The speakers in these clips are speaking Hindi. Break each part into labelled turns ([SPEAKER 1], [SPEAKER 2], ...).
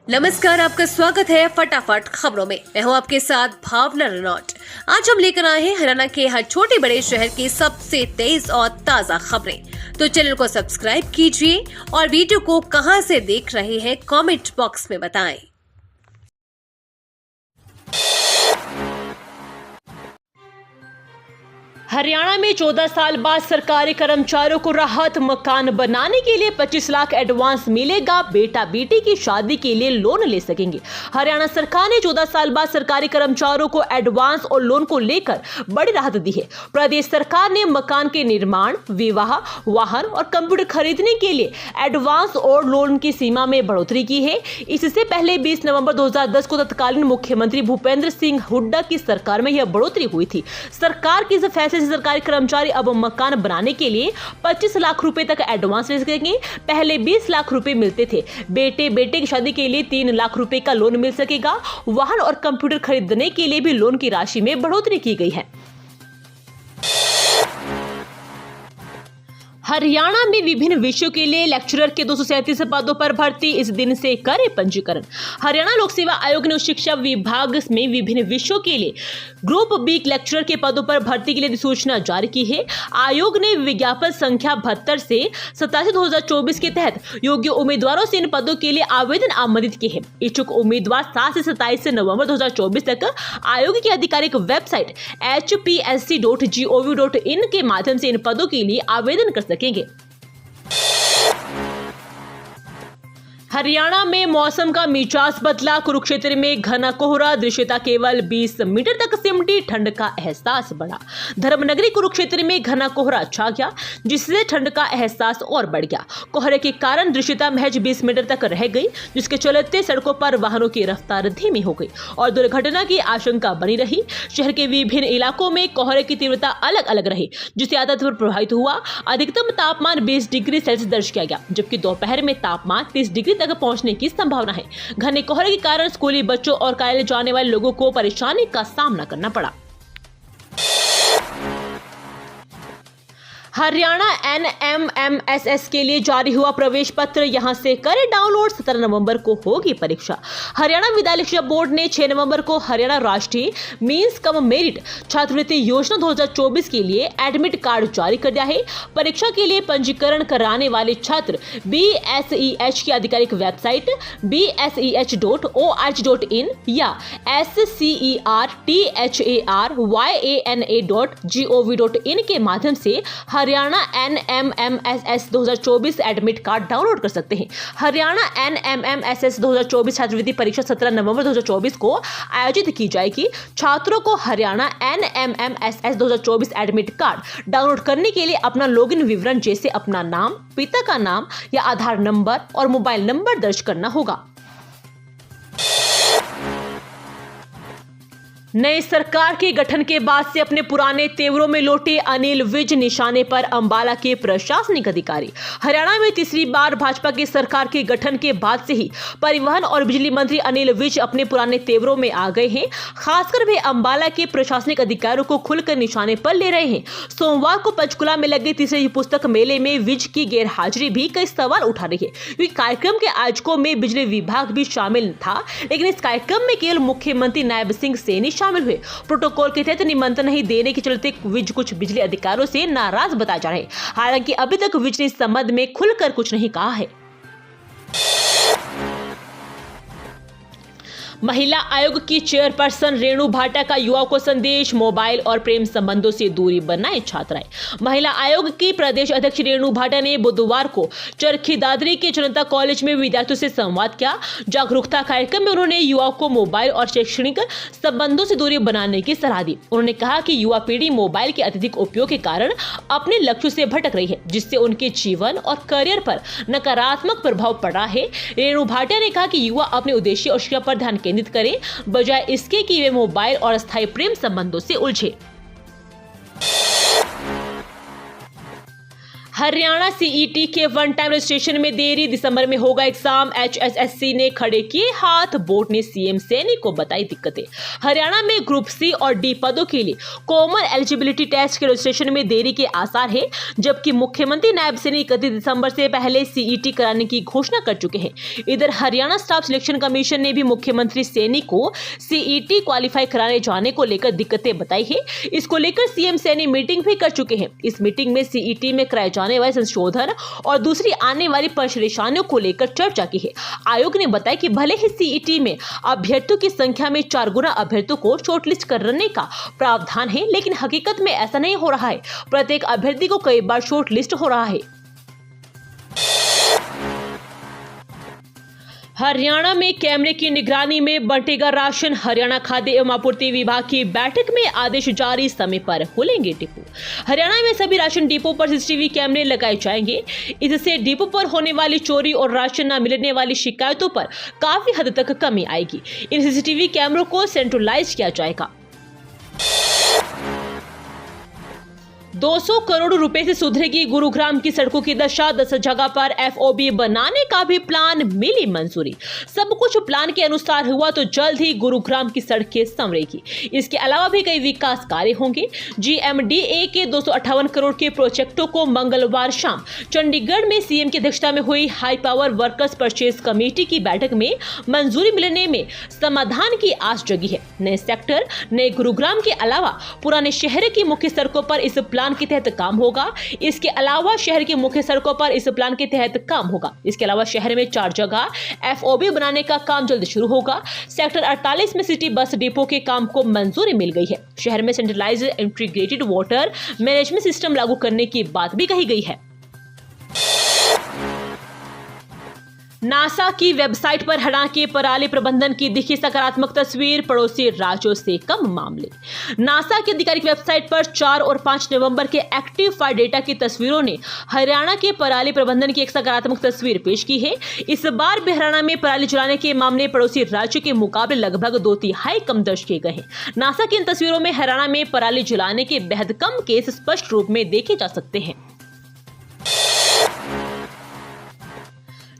[SPEAKER 1] नमस्कार, आपका स्वागत है फटाफट खबरों में। मैं हूं आपके साथ भावना रनौट। आज हम लेकर आए हैं हरियाणा के हर छोटे बड़े शहर की सबसे तेज और ताजा खबरें। तो चैनल को सब्सक्राइब कीजिए और वीडियो को कहां से देख रहे हैं कमेंट बॉक्स में बताएं।
[SPEAKER 2] हरियाणा में 14 साल बाद सरकारी कर्मचारियों को राहत, मकान बनाने के लिए 25 लाख एडवांस मिलेगा। बेटा बेटी की शादी के लिए लोन ले सकेंगे। हरियाणा सरकार ने 14 साल बाद सरकारी कर्मचारियों को एडवांस और लोन को लेकर बड़ी राहत दी है। प्रदेश सरकार ने मकान के निर्माण, विवाह, वाहन और कंप्यूटर खरीदने के लिए एडवांस और लोन की सीमा में बढ़ोतरी की है। इससे पहले 20 नवंबर 2010 को तत्कालीन मुख्यमंत्री भूपेंद्र सिंह हुड्डा की सरकार में यह बढ़ोतरी हुई थी। सरकार के इस फैसले से सरकारी कर्मचारी अब मकान बनाने के लिए 25 लाख रुपए तक एडवांस ले सकेंगे। पहले 20 लाख रुपए मिलते थे। बेटे की शादी के लिए 3 लाख रुपए का लोन मिल सकेगा। वाहन और कंप्यूटर खरीदने के लिए भी लोन की राशि में बढ़ोतरी की गई है। हरियाणा में विभिन्न विषयों के लिए लेक्चरर के 237 पदों पर भर्ती, इस दिन से करे पंजीकरण। हरियाणा लोक सेवा आयोग ने उच्च शिक्षा विभाग में विभिन्न विषयों के लिए ग्रुप बी लेक्चरर के पदों पर भर्ती के लिए अधिसूचना जारी की है। आयोग ने विज्ञापन संख्या 72 से 87/2024 के तहत योग्य उम्मीदवारों से इन पदों के लिए आवेदन आमंत्रित किए हैं। इच्छुक उम्मीदवार 7 से 27 नवंबर 2024 तक आयोग की आधिकारिक वेबसाइट hpsc.gov.in के माध्यम से इन पदों के लिए आवेदन कर सकेंगे। हरियाणा में मौसम का मिजाज बदला। कुरुक्षेत्र में घना कोहरा, दृश्यता केवल 20 मीटर तक सिमटी, ठंड का एहसास बढ़ा। धर्मनगरी कुरुक्षेत्र में घना कोहरा छा गया, जिससे ठंड का एहसास और बढ़ गया। कोहरे के कारण दृश्यता महज 20 मीटर तक रह गई, जिसके चलते सड़कों पर वाहनों की रफ्तार धीमी हो गई और दुर्घटना की आशंका बनी रही। शहर के विभिन्न इलाकों में कोहरे की तीव्रता अलग अलग रही, जिससे यातायात पर प्रभावित हुआ। अधिकतम तापमान 20 डिग्री सेल्सियस दर्ज किया गया, जबकि दोपहर में तापमान 30 डिग्री तक पहुंचने की संभावना है। घने कोहरे के कारण स्कूली बच्चों और कार्यालय जाने वाले लोगों को परेशानी का सामना करना पड़ा। हरियाणा NMMSS के लिए जारी हुआ प्रवेश पत्र, यहां से करें डाउनलोड। 17 नवंबर को होगी परीक्षा। हरियाणा विद्यालय शिक्षा बोर्ड ने 6 नवंबर को हरियाणा राष्ट्रीय मींस कम मेरिट छात्रवृत्ति योजना 2024 के लिए एडमिट कार्ड जारी कर दिया है। परीक्षा के लिए पंजीकरण कराने वाले छात्र BSEH की आधिकारिक वेबसाइट bseh.org.in या SCERTHARYANA.gov.in के माध्यम से Haryana NMMSS 2024 admit card download कर सकते हैं। हरियाणा NMMSS 2024 छात्रवृत्ति परीक्षा 17 नवंबर 2024 को आयोजित की जाएगी। छात्रों को Haryana NMMSS 2024 admit card download करने के लिए अपना लॉगिन विवरण जैसे अपना नाम, पिता का नाम या आधार नंबर और मोबाइल नंबर दर्ज करना होगा। नई सरकार के गठन के बाद से अपने पुराने तेवरों में लौटे अनिल विज, निशाने पर अंबाला के प्रशासनिक अधिकारी। हरियाणा में तीसरी बार भाजपा की सरकार के गठन के बाद से ही परिवहन और बिजली मंत्री अनिल विज अपने पुराने तेवरों में आ गए हैं। खासकर वे अंबाला के प्रशासनिक अधिकारियों को खुलकर निशाने पर ले रहे हैं। सोमवार को पंचकुला में लगे तीसरे पुस्तक मेले में विज की गैरहाजिरी भी कई सवाल उठा रही है, क्योंकि कार्यक्रम के आयोजकों में बिजली विभाग भी शामिल था, लेकिन इस कार्यक्रम में केवल मुख्यमंत्री नायब सिंह सैनी शामिल हुए। प्रोटोकॉल के तहत निमंत्रण नहीं देने के चलते विज कुछ बिजली अधिकारियों से नाराज बताए जा रहे हैं। हालांकि अभी तक विज ने इस संबंध में खुलकर कुछ नहीं कहा है। महिला आयोग की चेयरपर्सन रेणु भाटा का युवाओं को संदेश, मोबाइल और प्रेम संबंधों से दूरी बनाए छात्राएं। महिला आयोग की प्रदेश अध्यक्ष रेणु भाटा ने बुधवार को चरखी दादरी के जनता कॉलेज में विद्यार्थियों से संवाद किया। जागरूकता कार्यक्रम में उन्होंने युवाओं को मोबाइल और शैक्षणिक संबंधों से दूरी बनाने की सलाह दी। उन्होंने कहा कि युवा पीढ़ी मोबाइल के अत्यधिक उपयोग के कारण अपने लक्ष्यों से भटक रही है, जिससे उनके जीवन और करियर पर नकारात्मक प्रभाव पड़ रहा है। रेणु भाटा ने कहा कि युवा अपने उद्देश्य और शिक्षा पर ध्यान केंद्रित करें, बजाय इसके कि वे मोबाइल और अस्थायी प्रेम संबंधों से उलझे। हरियाणा सीईटी के वन टाइम रजिस्ट्रेशन में देरी, दिसंबर में होगा एग्जाम, एचएसएससी ने खड़े किए हाथ, बोर्ड ने सीएम सैनी को बताई दिक्कतें। हरियाणा में ग्रुप सी और डी पदों के लिए कॉमन एलिजिबिलिटी टेस्ट के रजिस्ट्रेशन में देरी के आसार है, जबकि मुख्यमंत्री नायब सैनी 31 दिसंबर से पहले सीईटी कराने की घोषणा कर चुके हैं। इधर हरियाणा स्टाफ सिलेक्शन कमीशन ने भी मुख्यमंत्री सैनी को सीईटी क्वालिफाई कराने जाने को लेकर दिक्कतें बताई है। इसको लेकर सीएम सैनी मीटिंग भी कर चुके हैं। इस मीटिंग में सीईटी में कराए जाने वाले संशोधन और दूसरी आने वाली परेशानियों को लेकर चर्चा की है। आयोग ने बताया कि भले ही सीईटी में अभ्यर्थियों की संख्या में 4 गुना अभ्यर्थियों को शॉर्टलिस्ट करने का प्रावधान है, लेकिन हकीकत में ऐसा नहीं हो रहा है। प्रत्येक अभ्यर्थी को कई बार शॉर्टलिस्ट हो रहा है। हरियाणा में कैमरे की निगरानी में बंटेगा राशन, हरियाणा खाद्य एवं आपूर्ति विभाग की बैठक में आदेश जारी, समय पर खुलेंगे डिपो। हरियाणा में सभी राशन डिपो पर सीसीटीवी कैमरे लगाए जाएंगे। इससे डिपो पर होने वाली चोरी और राशन न मिलने वाली शिकायतों पर काफी हद तक कमी आएगी। इन सीसीटीवी कैमरों को सेंट्रलाइज किया जाएगा। 200 करोड़ रुपए से सुधरेगी गुरुग्राम की सड़कों की दशा, 10 जगह पर एफओबी बनाने का भी प्लान, मिली मंजूरी। सब कुछ प्लान के अनुसार हुआ तो जल्द ही गुरुग्राम की सड़कें संवरेगी। इसके अलावा भी कई विकास कार्य होंगे। जीएमडीए के 258 करोड़ के प्रोजेक्टों को मंगलवार शाम चंडीगढ़ में सीएम की अध्यक्षता में हुई high power workers purchase committee की बैठक में मंजूरी मिलने में समाधान की आस जगी है। नए सेक्टर, नए गुरुग्राम के अलावा पुराने शहर की मुख्य सड़कों पर इस प्लान के तहत काम होगा। इसके अलावा शहर की मुख्य सड़कों पर इस प्लान के तहत काम होगा। इसके अलावा शहर में 4 जगह एफओबी बनाने का काम जल्द शुरू होगा। सेक्टर 48 में सिटी बस डिपो के काम को मंजूरी मिल गई है। शहर में centralised integrated water management system लागू करने की बात भी कही गई है। नासा की वेबसाइट पर हरियाणा के पराली प्रबंधन की दिखी सकारात्मक तस्वीर, पड़ोसी राज्यों से कम मामले। नासा की आधिकारिक वेबसाइट पर 4 और 5 नवंबर के एक्टिव फायर डेटा की तस्वीरों ने हरियाणा के पराली प्रबंधन की एक सकारात्मक तस्वीर पेश की है। इस बार भी हरियाणा में पराली जलाने के मामले पड़ोसी राज्य के मुकाबले लगभग 2/3 कम दर्ज किए गए हैं। नासा की इन तस्वीरों में हरियाणा में पराली जलाने के बेहद कम केस स्पष्ट रूप में देखे जा सकते हैं।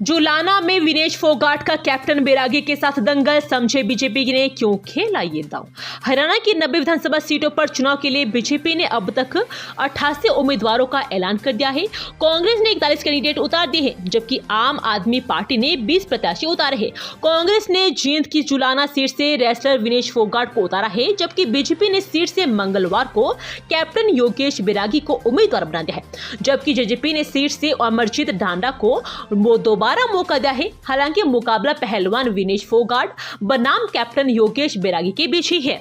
[SPEAKER 2] जुलाना में विनेश फोगाट का कैप्टन बैरागी के साथ दंगल, समझे बीजेपी ने क्यों खेला ये दांव। हरियाणा की 90 विधानसभा सीटों पर चुनाव के लिए बीजेपी ने अब तक 88 उम्मीदवारों का ऐलान कर दिया है। कांग्रेस ने 41 कैंडिडेट उतार दिए हैं, जबकि आम आदमी पार्टी ने 20 प्रत्याशी उतारे हैं। कांग्रेस ने जींद की जुलाना सीट से रेसलर विनेश फोगाट को उतारा है, जबकि बीजेपी ने सीट से मंगलवार को कैप्टन योगेश बैरागी को उम्मीदवार बना दिया है। जबकि जेजेपी ने सीट से अमरजीत डांडा को दोबारा मौका दिया है। हालांकि मुकाबला पहलवान विनेश फोगाट बनाम कैप्टन योगेश बैरागी के बीच ही है।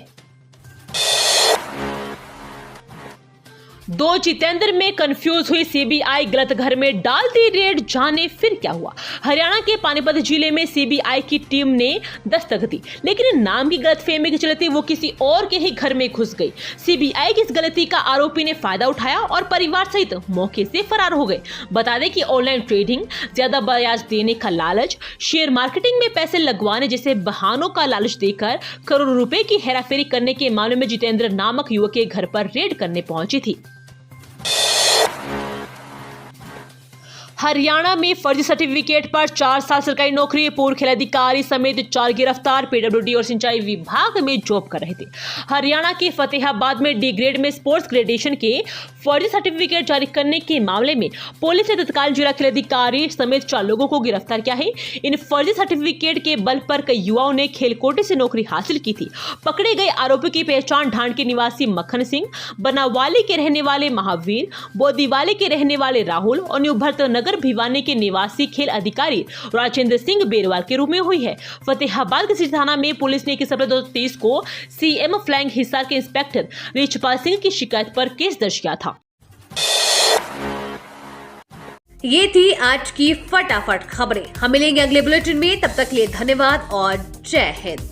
[SPEAKER 2] 2 जितेंद्र में कंफ्यूज हुई सीबीआई, गलत घर में डालती रेड, जाने फिर क्या हुआ। हरियाणा के पानीपत जिले में सीबीआई की टीम ने दस्तक दी, लेकिन नाम की गलतफहमी के चलते वो किसी और के ही घर में घुस गई। सीबीआई की इस गलती का आरोपी ने फायदा उठाया और परिवार सहित मौके से फरार हो गए। बता दें कि ऑनलाइन ट्रेडिंग, ज्यादा ब्याज देने का लालच, शेयर मार्केटिंग में पैसे लगवाने जैसे बहानों का लालच देकर करोड़ों रुपए की हेराफेरी करने के मामले में जितेंद्र नामक युवक के घर पर रेड करने पहुंची थी। हरियाणा में फर्जी सर्टिफिकेट पर 4 साल सरकारी नौकरी, पूर्व खेल अधिकारी समेत 4 गिरफ्तार, पीडब्ल्यूडी और सिंचाई विभाग में जॉब कर रहे थे। हरियाणा के फतेहाबाद में डी ग्रेड में स्पोर्ट्स ग्रेडेशन के फर्जी सर्टिफिकेट जारी करने के मामले में पुलिस ने तत्कालीन जिला खेल अधिकारी समेत 4 लोगों को गिरफ्तार किया है। इन फर्जी सर्टिफिकेट के बल पर कई युवाओं ने खेल कोटे से नौकरी हासिल की थी। पकड़े गए आरोपियों की पहचान ढांड के निवासी मक्खन सिंह, बनावाली के रहने वाले महावीर, बोदीवाली के रहने वाले राहुल और न्यू भरतनगर भिवानी के निवासी खेल अधिकारी राजेंद्र सिंह बेरवाल के रूप में हुई है। फतेहाबाद के सिटी थाना में पुलिस ने 21 अप्रैल 2023 को सीएम फ्लाइंग हिसार के इंस्पेक्टर रिचपाल सिंह की शिकायत पर केस दर्ज किया था।
[SPEAKER 1] ये थी आज की फटाफट खबरें। हम मिलेंगे अगले बुलेटिन में, तब तक के लिए धन्यवाद और जय हिंद।